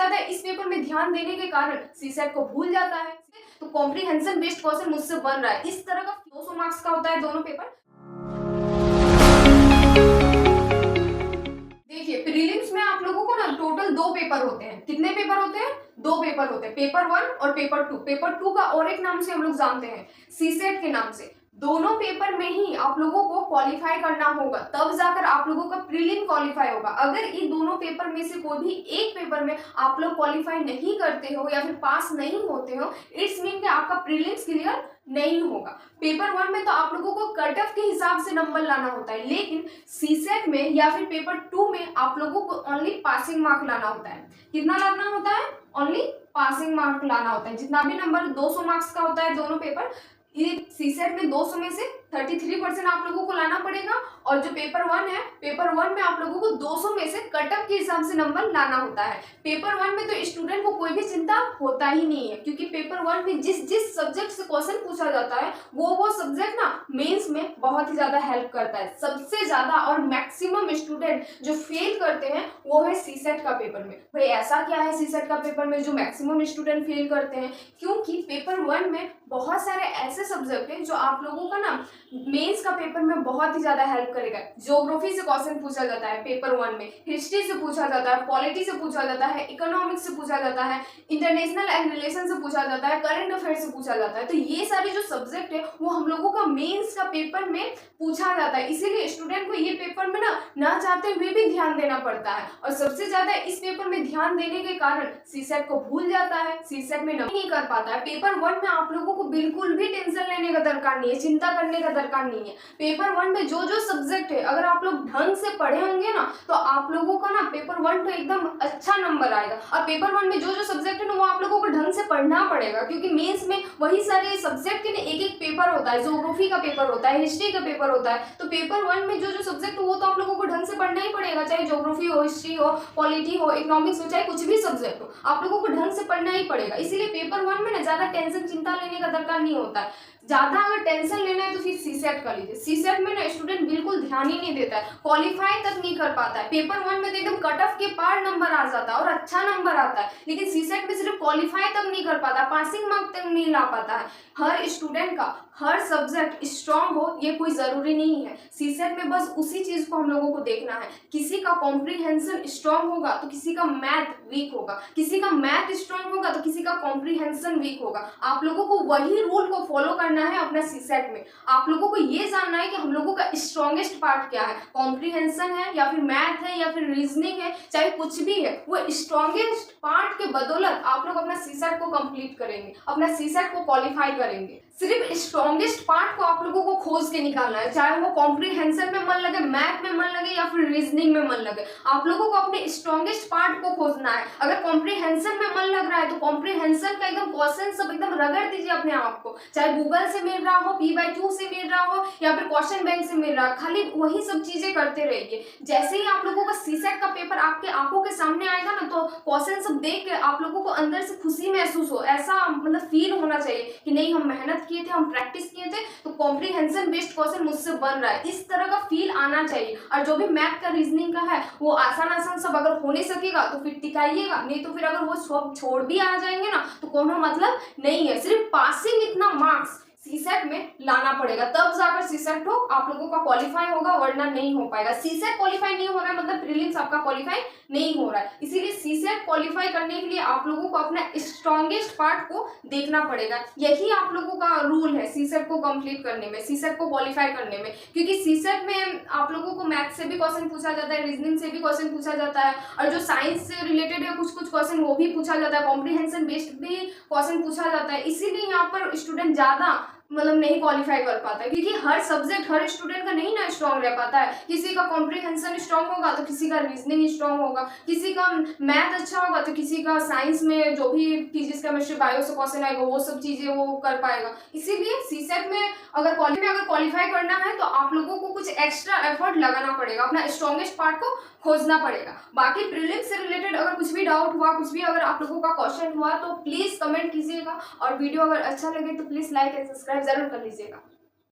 ज्यादा इस पेपर में ध्यान देने के कारण सीसेट को भूल जाता है। तो कॉम्प्रीहेंशन बेस्ड क्वेश्चन मुझसे बन रहा है। इस तरह का 200 मार्क्स का होता है दोनों पेपर। देखिए प्रीलिम्स में आप लोगों को ना टोटल 2 पेपर होते हैं। कितने पेपर होते हैं? 2 पेपर होते हैं, पेपर 1 और पेपर 2। पेपर 2 का और एक नाम से हम लोग जानते हैं, सीसेट के नाम से। दोनों पेपर में ही आप लोगों को क्वालिफाई करना होगा, तब जाकर आप लोगों का प्रीलिम क्वालिफाई होगा। अगर इन दोनों पेपर में से कोई भी एक पेपर में आप लोग क्वालिफाई नहीं करते हो या फिर पास नहीं होते हो, इट्स मीन कि आपका प्रीलिम्स क्लियर नहीं होगा। पेपर 1 में तो आप लोगों को कट ऑफ के हिसाब से नंबर लाना होता है, लेकिन सीसेट में या फिर पेपर 2 में आप लोगों को ओनली पासिंग मार्क लाना होता है। कितना लाना होता है? ओनली पासिंग मार्क लाना होता है। जितना भी नंबर 200 मार्क्स का होता है दोनों पेपर, ये सीसेट में 200 में से 33% आप लोगों को लाना पड़ेगा, और जो पेपर 1 है, पेपर 1 में आप लोगों को 200 में से कट ऑफ के हिसाब से नंबर लाना होता है। पेपर 1 में तो स्टूडेंट को कोई भी चिंता होता ही नहीं है, क्योंकि पेपर 1 में जिस सब्जेक्ट से क्वेश्चन पूछा जाता है वो सब्जेक्ट ना मेंस में बहुत ही ज्यादा हेल्प करता है। सबसे ज्यादा और मैक्सिमम स्टूडेंट जो फेल करते हैं वो है सीसेट का पेपर में। भाई ऐसा क्या है सीसेट का पेपर में जो मैक्सिमम स्टूडेंट फेल करते हैं? क्योंकि पेपर 1 में बहुत सारे ऐसे सब्जेक्ट हैं जो आप लोगों का ना मेंस का पेपर में बहुत ही ज्यादा हेल्प करेगा। ज्योग्राफी से क्वेश्चन पूछा जाता है पेपर 1 में, हिस्ट्री से पूछा जाता है, पॉलिटी से पूछा जाता है, इकोनॉमिक्स से पूछा जाता है, इंटरनेशनल एंड रिलेशन से पूछा जाता है, करंट अफेयर से पूछा जाता है। तो ये सारे जो सब्जेक्ट है वो हम लोगों का मेंस का पेपर में पूछा जाता है, इसीलिए स्टूडेंट को ये पेपर में ना चाहते हुए भी ध्यान देना पड़ता है। और सबसे ज्यादा इस पेपर में ध्यान देने के कारण सीसेट को भूल जाता है, सीसेट में नहीं कर पाता है। पेपर 1 में आप लोगों को बिल्कुल भी टेंशन लेने का दरकार नहीं है, चिंता करने का दरकार नहीं है। पेपर 1 में जो सब्जेक्ट है अगर आप लोग ढंग से पढ़े होंगे ना तो आप लोगों का ना पेपर 1 तो एकदम अच्छा नंबर आएगा। और पेपर 1 में जो सब्जेक्ट है ना वो आप लोगों को ढंग से पढ़ना पड़ेगा, क्योंकि मेंस में वही सारे सब्जेक्ट के एक एक पेपर होता है। ज्योग्राफी का पेपर होता है, हिस्ट्री का पेपर होता है। तो पेपर 1 में जो सब्जेक्ट हो वो तो आप लोगों को ढंग से पढ़ना ही पड़ेगा, चाहे ज्योग्राफी हो, हिस्ट्री हो, पॉलिटी हो, इकोनॉमिक्स हो, चाहे कुछ भी सब्जेक्ट हो, आप लोगों को ढंग से पढ़ना ही पड़ेगा। इसीलिए पेपर 1 में ना ज्यादा टेंशन चिंता लेने का दरकार नहीं होता है। ज्यादा अगर टेंशन लेना है तो फिर सीसेट कर लीजिए। सीसेट में ना स्टूडेंट बिल्कुल ध्यान ही नहीं देता है, क्वालिफाई तक नहीं कर पाता है। पेपर 1 में तो एकदम कट ऑफ के पार नंबर आ जाता है और अच्छा नंबर आता है, लेकिन सीसेट में सिर्फ क्वालिफाई तक नहीं कर पाता, पासिंग मार्क तक नहीं ला पाता है। हर स्टूडेंट का हर सब्जेक्ट स्ट्रांग हो ये कोई जरूरी नहीं है। सीसेट में बस उसी चीज को हम लोगों को देखना है, किसी का कॉम्प्रीहेंशन स्ट्रांग होगा तो किसी का मैथ वीक होगा, किसी का मैथ स्ट्रांग होगा तो किसी का कॉम्प्रीहेंशन वीक होगा। आप लोगों को वही रूल को फॉलो करना है अपना सीसेट में। आप लोगों को ये जानना है कि हम लोगों का स्ट्रॉन्गेस्ट पार्ट क्या है, कॉम्प्रीहेंशन है या फिर मैथ है या फिर रीजनिंग है, चाहे कुछ भी है, वो स्ट्रॉन्गेस्ट पार्ट के बदौलत आप लोग अपना सीसेट को कंप्लीट करेंगे, अपना सीसेट को क्वालिफाई करेंगे। सिर्फ स्ट्रॉन्गेस्ट पार्ट को आप लोगों को खोज के निकालना है, चाहे वो कॉम्प्रीहेंशन में मन लगे, मैथ में मन लगे या फिर रीजनिंग में मन लगे। आप लोगों को अपने स्ट्रॉन्गेस्ट पार्ट को खोजना है। अगर कॉम्प्रीहेंशन में मन लग रहा है तो कॉम्प्रीहेंशन का एकदम क्वेश्चन सब एकदम रगड़ दीजिए अपने आप को, चाहे गूगल से मिल रहा हो, P/2 से मिल रहा हो या फिर क्वेश्चन बैंक से मिल रहा है, खाली वही सब चीजें करते रहिए। जैसे ही आप लोगों का सीसेट का पेपर आपके आंखों के सामने आएगा ना तो क्वेश्चन सब देख के आप लोगों को अंदर से खुशी महसूस हो, ऐसा मतलब फील होना चाहिए कि नहीं हम मेहनत किए थे, हम प्रैक्टिस किए थे, तो कॉम्प्रीहेंशन बेस्ड क्वेश्चन मुझसे बन रहा है, इस तरह का फील आना चाहिए। और जो भी मैथ का रीजनिंग का है वो आसान सब अगर हो नहीं सकेगा तो फिर टिकाइएगा, नहीं तो फिर अगर वो सब छोड़ भी आ जाएंगे ना तो कोनो मतलब नहीं है। सिर्फ पासिंग इतना मार्क्स सीसेट में लाना पड़ेगा, तब जाकर सीसेट हो आप लोगों का क्वालिफाई होगा, वरना नहीं हो पाएगा। सीसेट क्वालिफाई नहीं हो रहा है मतलब प्रीलिम्स आपका क्वालिफाई नहीं हो रहा है। इसीलिए सीसेट क्वालिफाई करने के लिए आप लोगों को अपना स्ट्रॉन्गेस्ट पार्ट को देखना पड़ेगा। यही आप लोगों का रूल है सीसेट को कंप्लीट करने में, सीसेट को क्वालिफाई करने में, क्योंकि सीसेट में आप लोगों को मैथ से भी क्वेश्चन पूछा जाता है, रीजनिंग से भी क्वेश्चन पूछा जाता है, और जो साइंस से रिलेटेड है कुछ क्वेश्चन वो भी पूछा जाता है, कॉम्प्रीहेंशन बेस्ड भी क्वेश्चन पूछा जाता है। इसीलिए यहाँ पर स्टूडेंट ज्यादा मतलब नहीं क्वालिफाई कर पाता है, क्योंकि हर सब्जेक्ट हर स्टूडेंट का नहीं ना स्ट्रांग रह पाता है। किसी का कॉम्प्रीहेंशन स्ट्रांग होगा तो किसी का रीजनिंग स्ट्रांग होगा, किसी का मैथ अच्छा होगा तो किसी का साइंस में जो भी फिजिक्स केमिस्ट्री बायो से क्वेश्चन आएगा वो सब चीजें वो कर पाएगा। इसीलिए सीसेट में अगर क्वालिफाई करना है तो आप लोगों को कुछ एक्स्ट्रा एफर्ट लगाना पड़ेगा, अपना स्ट्रॉन्गेस्ट पार्ट को खोजना पड़ेगा। बाकी प्रीलिम्स से रिलेटेड अगर कुछ भी डाउट हुआ, कुछ भी अगर आप लोगों का क्वेश्चन हुआ तो प्लीज कमेंट कीजिएगा, और वीडियो अगर अच्छा लगे तो प्लीज लाइक एंड सब्सक्राइब जरूर कर लीजिएगा।